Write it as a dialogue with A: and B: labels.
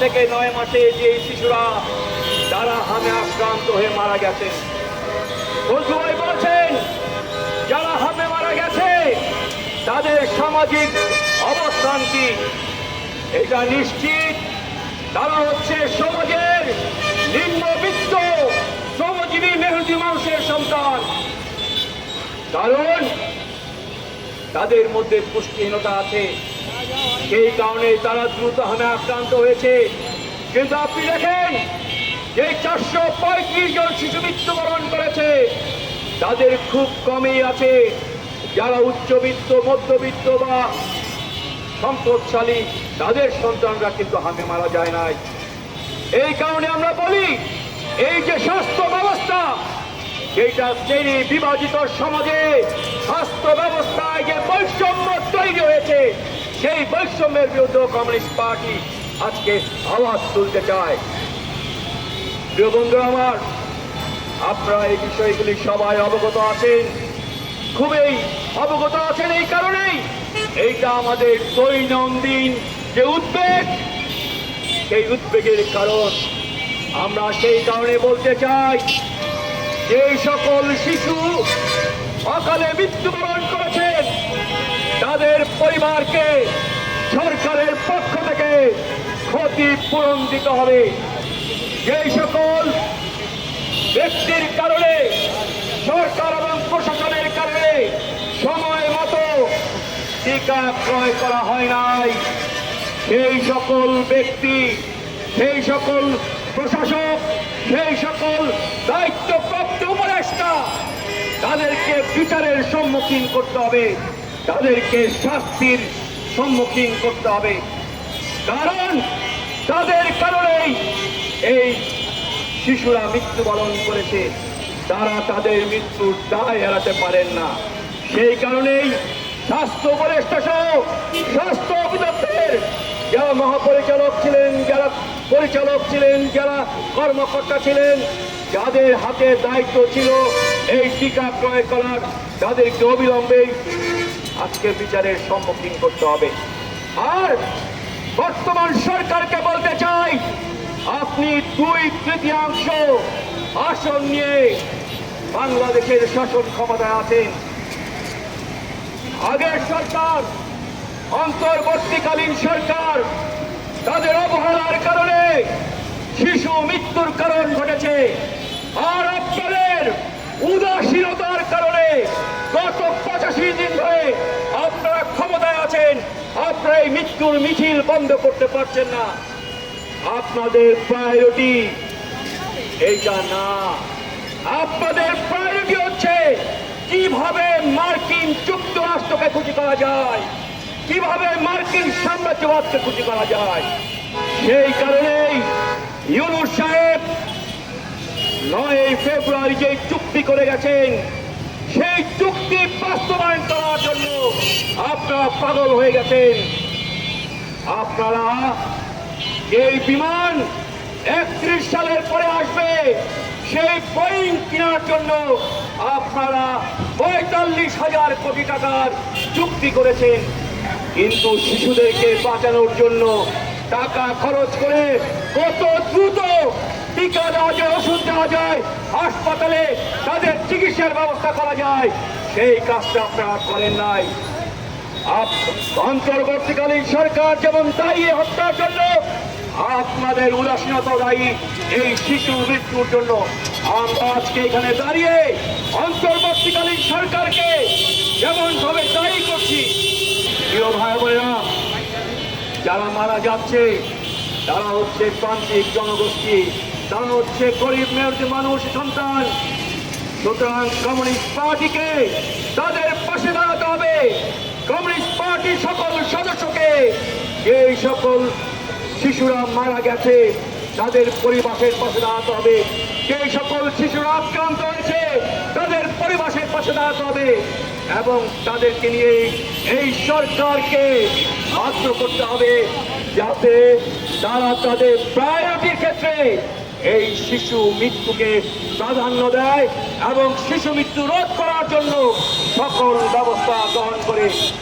A: থেকে 9 মাসে যে শিশুরা যারা হামে আক্রান্ত হয়ে মারা গেছে, ফজলু ভাই বলছেন যারা হামে মারা গেছে তাদের সামাজিক অবস্থান কি? এটা নিশ্চিত তারা হচ্ছে সমাজের নিম্নবিত্ত শ্রমজীবী মেহনতি মানুষের সন্তান। কারণ তাদের মধ্যে পুষ্টিহীনতা আছে, সেই কারণে তারা দ্রুত হামে আক্রান্ত হয়েছে। কিন্তু আপনি দেখেন যে 435 জন শিশু মৃত্যুবরণ করেছে, তাদের খুব কমই আছে যারা উচ্চবিত্ত, মধ্যবিত্ত বা সম্পদশালী, তাদের সন্তানরা কিন্তু হামে মারা যায় নাই। এই কারণে আমরা বলি এই যে স্বাস্থ্য ব্যবস্থা, যেটা শ্রেণী বিভাজিত সমাজে স্বাস্থ্য ব্যবস্থায় যে বৈষম্য তৈরি হয়েছে, সেই বৈষম্যের বিরুদ্ধে কমিউনিস্ট পার্টি আজকে আওয়াজ তুলতে চায়। প্রিয় বন্ধুরা আমার, আপনারা এই বিষয়গুলি সবাই অবগত আছেন, খুবই অবগত আছেন। এই কারণেই এইটা আমাদের দৈনন্দিন যে উদ্বেগ, সেই উদ্বেগের কারণ। আমরা সেই কারণে বলতে চাই যে সকল শিশু অকালে মৃত্যুবরণ করেছেন তাদের পরিবারকে সরকারের পক্ষ থেকে ক্ষতিপূরণ দিতে হবে। যে সকল ব্যক্তির কারণে, সরকার এবং প্রশাসনের কারণে সময় মতো টিকা ক্রয় করা হয় নাই, সেই সকল ব্যক্তি, সেই সকল প্রশাসক, সেই সকল দায়িত্বপ্রাপ্ত উপদেষ্টা, তাদেরকে বিচারের সম্মুখীন করতে হবে, তাদেরকে শাস্তির সম্মুখীন করতে হবে। কারণ তাদের কারণেই এই শিশুরা মৃত্যুবরণ করেছে, তারা তাদের মৃত্যুর দায় এড়াতে পারেন না। সেই কারণেই স্বাস্থ্য উপদেষ্টা সহ স্বাস্থ্য অধিদপ্তরের যারা মহাপরিচালক ছিলেন, যারা পরিচালক ছিলেন, যারা কর্মকর্তা ছিলেন, যাদের হাতে দায়িত্ব ছিল এই টিকা ক্রয় করার, তাদেরকে অবিলম্বে আজকে বিচারের সম্মুখীন করতে হবে। আর বর্তমান সরকারকে বলতে চাই, আপনি 2/3 আসন নিয়ে বাংলাদেশের শাসন ক্ষমতায় আছেন। আগের সরকার, অন্তর্বর্তীকালীন সরকার, তাদের অবহেলার কারণে শিশু মৃত্যুর কারণ ঘটেছে। আর আপনাদের উদাসীনতার কারণে গত 85 দিন ধরে আপনারা ক্ষমতায় আছেন, আপনারা এই মৃত্যুর মিছিল বন্ধ করতে পারছেন না। আপনাদের প্রায়োরিটি এইটা না, আপনাদের প্রায়োরিটি হচ্ছে কিভাবে মার্কিন যুক্তরাষ্ট্রকে খুশি করা যায়, কিভাবে মার্কিন সাম্রাজ্যবাদকে খুশি করা যায়। সেই কারণেই ইউনূস সাহেব 9 ফেব্রুয়ারি যে চুক্তি করে গেছেন, সেই চুক্তি বাস্তবায়ন করার জন্য আপনারা পাগল হয়ে গেছেন। আপনারা এই বিমান 31 সালের পরে আসবে, সেই বোয়িং কেনার জন্য আপনারা 45,000 কোটি টাকার চুক্তি করেছেন। কিন্তু শিশুদেরকে বাঁচানোর জন্য টাকা খরচ করে কত দ্রুত টিকা দেওয়া যায়, ওষুধ দেওয়া যায়, হাসপাতালে তাদের চিকিৎসার ব্যবস্থা করা যায়, সেই কাজটা আপনারা করেন নাই। অন্তর্বর্তীকালীন সরকার যেমন দায়ী হত্যার জন্য, আপনাদের উদাসীনতা দায়ী এই শিশু মৃত্যুর জন্য। আমরা আজকে এখানে দাঁড়িয়ে অন্তর্বর্তীকালীন সরকারকে যেমন ভাবে দায়ী করছি, প্রিয় ভাই বোনেরা, যারা মারা যাচ্ছে তারা হচ্ছে প্রান্তিক জনগোষ্ঠী, তারা হচ্ছে গরিব মেহনতি মানুষ সন্তান। সুতরাং কমিউনিস্ট পার্টিকে তাদের পাশে দাঁড়াতে হবে। কমিউনিস্ট পার্টির সকল সদস্যকে এই সকল শিশুরা মারা গেছে তাদের পরিবারের পাশে দাঁড়াতে হবে, যে সকল শিশুরা আক্রান্ত হয়েছে তাদের পরিবারের পাশে দাঁড়াতে হবে, এবং তাদেরকে নিয়ে এই সরকারকে বাধ্য করতে হবে যাতে তারা তাদের প্রায়োরিটির ক্ষেত্রে এই শিশু মৃত্যুকে প্রাধান্য দেয় এবং শিশু মৃত্যু রোধ করার জন্য সকল ব্যবস্থা গ্রহণ করে।